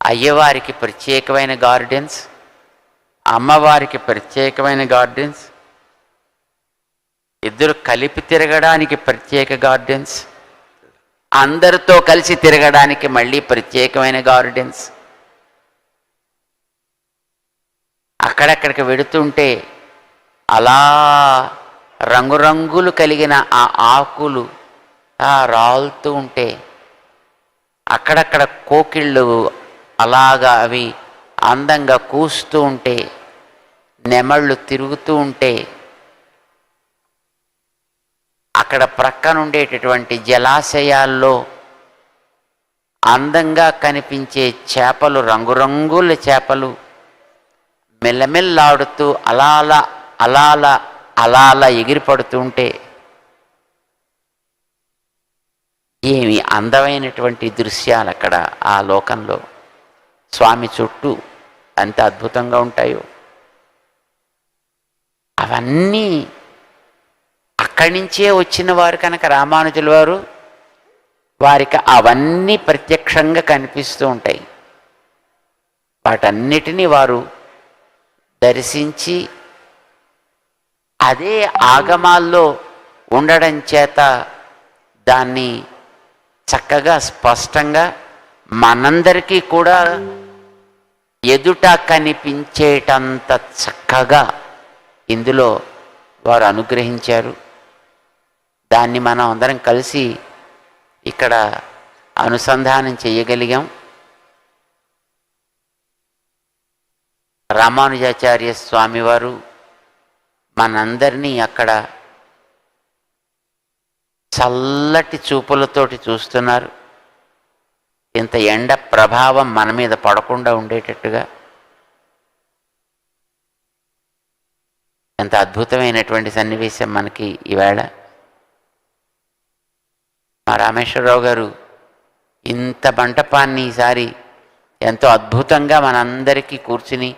అయ్యవారికి ప్రత్యేకమైన గార్డెన్స్, అమ్మవారికి ప్రత్యేకమైన గార్డెన్స్, ఇద్దరు కలిపి తిరగడానికి ప్రత్యేక గార్డెన్స్, అందరితో కలిసి తిరగడానికి మళ్ళీ ప్రత్యేకమైన గార్డెన్స్. అక్కడక్కడికి వెడుతుంటే అలా రంగురంగులు కలిగిన ఆ ఆకులు రాలుతూ ఉంటే, అక్కడక్కడ కోకిళ్ళు అలాగా అవి అందంగా కూస్తూ ఉంటే, నెమళ్ళు తిరుగుతూ ఉంటే, అక్కడ ప్రక్కన ఉండేటటువంటి జలాశయాల్లో అందంగా కనిపించే చేపలు, రంగురంగుల చేపలు మెల్లమెల్లాడుతూ అలా ఎగిరిపడుతూ ఉంటే ఏమి అందమైనటువంటి దృశ్యాలు అక్కడ ఆ లోకంలో స్వామి చుట్టూ ఎంత అద్భుతంగా ఉంటాయో. అవన్నీ అక్కడి నుంచే వచ్చిన వారు కనుక రామానుజుల వారు, వారికి అవన్నీ ప్రత్యక్షంగా కనిపిస్తూ ఉంటాయి. వాటన్నిటినీ వారు దర్శించి అదే ఆగమాల్లో ఉండడం చేత దాన్ని చక్కగా స్పష్టంగా మనందరికీ కూడా ఎదుట కనిపించేటంత చక్కగా ఇందులో వారు అనుగ్రహించారు. దాన్ని మనం అందరం కలిసి ఇక్కడ అనుసంధానం చేయగలిగాం. రామానుజాచార్య స్వామివారు మనందరినీ అక్కడ చల్లటి చూపులతోటి చూస్తున్నారు. ఇంత ఎండ ప్రభావం మన మీద పడకుండా ఉండేటట్టుగా. ఎంత అద్భుతమైనటువంటి సన్నివేశం మనకి ఈవేళ. మా రామేశ్వరరావు గారు ఇంత మంటపాన్ని ఈసారి ఎంతో అద్భుతంగా మనందరికీ కూర్చుని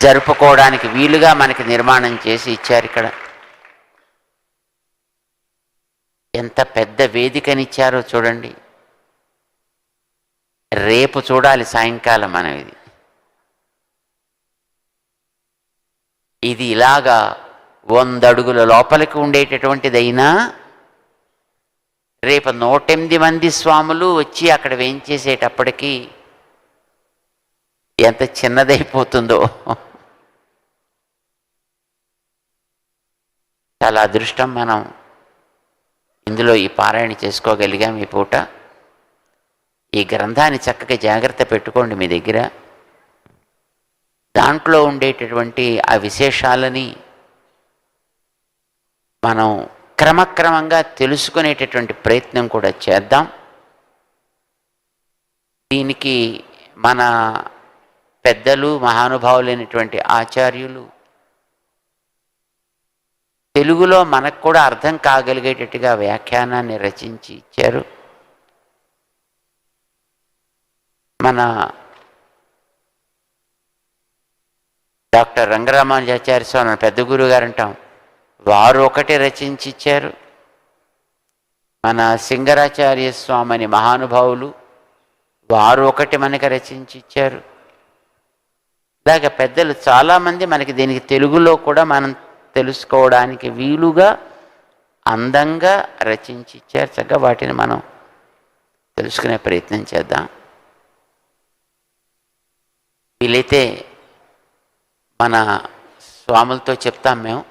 జరుపుకోవడానికి వీలుగా మనకి నిర్మాణం చేసి ఇచ్చారు. ఇక్కడ ఎంత పెద్ద వేదికనిచ్చారో చూడండి. రేపు చూడాలి సాయంకాలం మనం ఇది ఇలాగా 100 అడుగుల లోపలికి ఉండేటటువంటిదైనా రేపు 108 మంది స్వాములు వచ్చి అక్కడ వేయించేసేటప్పటికీ ఎంత చిన్నదైపోతుందో. చాలా అదృష్టం మనం ఇందులో ఈ పారాయణ చేసుకోగలిగాం ఈ పూట. ఈ గ్రంథాన్ని చక్కగా జాగ్రత్త పెట్టుకోండి మీ దగ్గర. దాంట్లో ఉండేటటువంటి ఆ విశేషాలని మనం క్రమక్రమంగా తెలుసుకునేటటువంటి ప్రయత్నం కూడా చేద్దాం. దీనికి మన పెద్దలు, మహానుభావులైనటువంటి ఆచార్యులు తెలుగులో మనకు కూడా అర్థం కాగలిగేటట్టుగా వ్యాఖ్యానాన్ని రచించి ఇచ్చారు. మన డాక్టర్ రంగరామానుజాచార్య స్వామి పెద్ద గురువు గారు అంటాం, వారు ఒకటి రచించి ఇచ్చారు. మన సింగరాచార్య స్వామి అని మహానుభావులు, వారు ఒకటి మనకి రచించి ఇచ్చారు. ఇలాగ పెద్దలు చాలామంది మనకి దీనికి తెలుగులో కూడా మనం తెలుసుకోవడానికి వీలుగా అందంగా రచించి ఇచ్చారు. చక్కగా వాటిని మనం తెలుసుకునే ప్రయత్నం చేద్దాం. వీలైతే మన స్వాములతో చెప్తాం మేము.